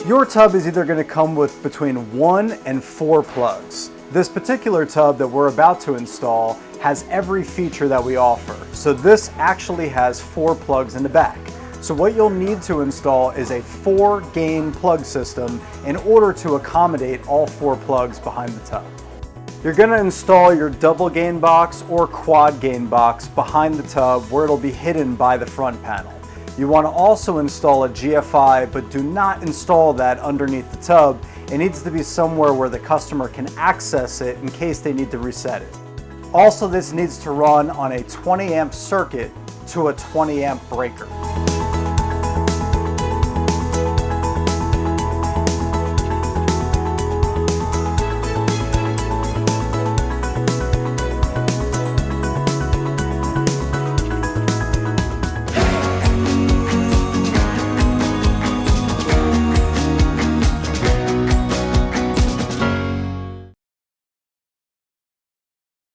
Your tub is either going to come with between 1 and 4 plugs. This particular tub that we're about to install has every feature that we offer. So this actually has 4 plugs in the back. So what you'll need to install is a 4-gain plug system in order to accommodate all 4 plugs behind the tub. You're going to install your double gain box or quad gain box behind the tub where it'll be hidden by the front panel. You want to also install a GFI, but do not install that underneath the tub. It needs to be somewhere where the customer can access it in case they need to reset it. Also, this needs to run on a 20 amp circuit to a 20 amp breaker.